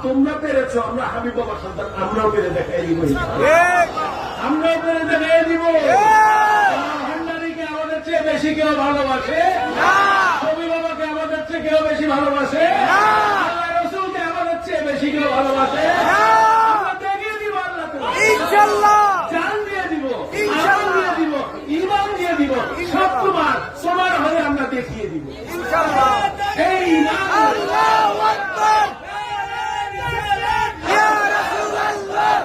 তোমরা পেরেছ, আমরা হাবিব বাবার সন্তান, আমরাও পেরে দেখাই দিব, আমরাও পেরে দেখাই দিব। ভান্ডারীকে আমাদের চেয়ে বেশি কেউ ভালোবাসে, কবি বাবাকে আমাদের চেয়ে কেউ বেশি ভালোবাসে, আল্লাহ রসুলকে আমাদের চেয়ে বেশি কেউ ভালোবাসে। আমরা দেখিয়ে দিব আল্লাহ, ইনশাআল্লাহ জান দিয়ে দিব, আমল দিয়ে দিব, ঈমান দিয়ে দিব, সব তোমার তোমার হয়ে আমরা দেখিয়ে দিব ইনশাআল্লাহ। এই না আল্লাহু আকবার, ইয়া রাসূলুল্লাহ,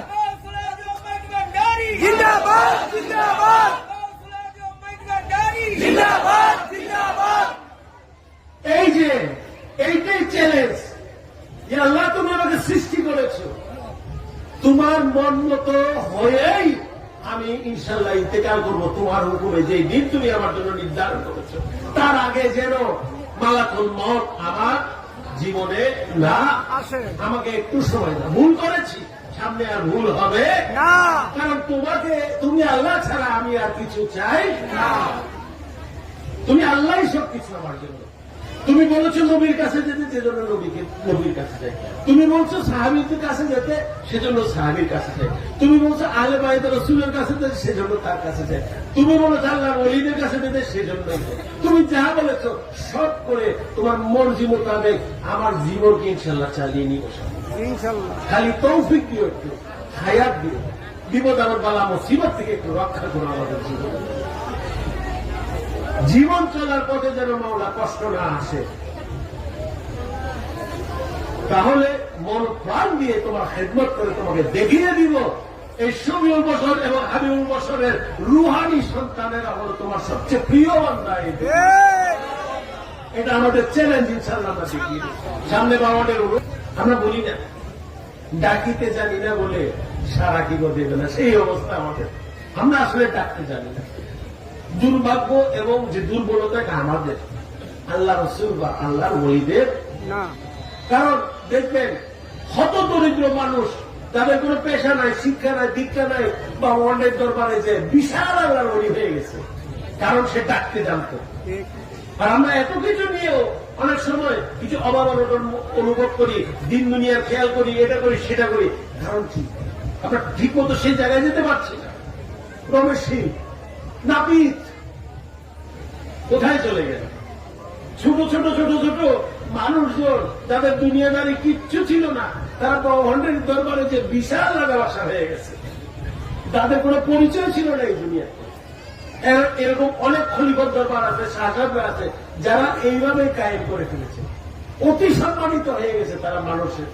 জিন্দাবাদ জিন্দাবাদ জিন্দাবাদ জিন্দাবাদ। এই যে এইটাই চ্যালেঞ্জ যে আল্লাহ তুমি আমাকে সৃষ্টি করেছো, তোমার মন মতো হয়েই আমি ইনশাল্লাহ ইন্তেকাল করবো তোমার হুকুমে। যে দিন তুমি আমার জন্য নির্ধারণ করেছো, তার আগে যেন মালাকুল মউত আমার জীবনে না আসে। আমাকে একটু সময় না, ভুল করেছি, সামনে আর ভুল হবে না, কারণ তোমাকে, তুমি আল্লাহ ছাড়া আমি আর কিছু চাই না। তুমি আল্লাহই সবকিছু আমার জন্য। তুমি বলেছো নবীর কাছে যেতে, সেজন্য নবীর কাছে যাই। তুমি বলছো সাহাবীদের কাছে যেতে, সেজন্য সাহাবীর কাছে যাই। তুমি বলছো আলে বাইত রাসূলের কাছে যেতে, সেজন্য তার কাছে যাই। তুমি বলেছো আল্লাহর ওলিদের কাছে যেতে, সেজন্য যাই। তুমি যা বলেছো সব করে তোমার মর্জি মোতাবেক আমার জীবনকে ইনশাআল্লাহ চালিয়ে নিব ইনশাআল্লাহ। খালি তৌফিক দিও, একটু হায়াত দিও, বিপদ আমার বালা মুসিবত থেকে একটু রক্ষা করো আমাদের জীবন। জীবন চলার পথে যেন মাওলা কষ্ট না আসে, তাহলে মন প্রাণ দিয়ে তোমার খেদমত করে তোমাকে দেখিয়ে দিব এই শফিউল বশর এবং হাবিবুল বশরের রুহানি সন্তানেরা হলো তোমার সবচেয়ে প্রিয় বান্দা। এটা আমাদের চ্যালেঞ্জ, ইনশাআল্লাহ আমরা দেখিয়ে দিব। সামনে বাবাদের আমরা বলি না, ডাকিতে জানি না বলে সারা কি দেবে না, সেই অবস্থা আমাদের। আমরা আসলে ডাকতে জানি না, দুর্ভাগ্য এবং যে দুর্বলতা এটা আমাদের, আল্লাহ রসুল বা আল্লাহর ওলিদের না। কারণ দেখবেন হত দরিদ্র মানুষ, তাদের কোনো পেশা নাই, শিক্ষা নাই, দীক্ষা নাই, বা অনেক দরবারে যে বিশাল আল্লাহর ওলি হয়ে গেছে, কারণ সে ডাকতে জানত। আর আমরা এত কিছু নিয়েও অনেক সময় কিছু অভাব অনটন অনুভব করি, দিন দুনিয়ার খেয়াল করি, এটা করি সেটা করি, কারণ কি আমরা ঠিক মতো সেই জায়গায় যেতে পারছি না। রমেশহীন নাপিত কোথায় চলে গেল? ছোট ছোট ছোট ছোট মানুষজন যাদের দুনিয়াদারি কিচ্ছু ছিল না, তারা ব্রহ্মাণ্ডের দরবারে যে বিশাল ভালোবাসা হয়ে গেছে, তাদের কোনো পরিচয় ছিল না এই দুনিয়াতে। এরকম অনেক খলিফার দরবার আছে, শাসকরা আছে, যারা এইভাবে কায়েম করে ফেলেছে, অতি সম্মানিত হয়ে গেছে তারা মানুষের।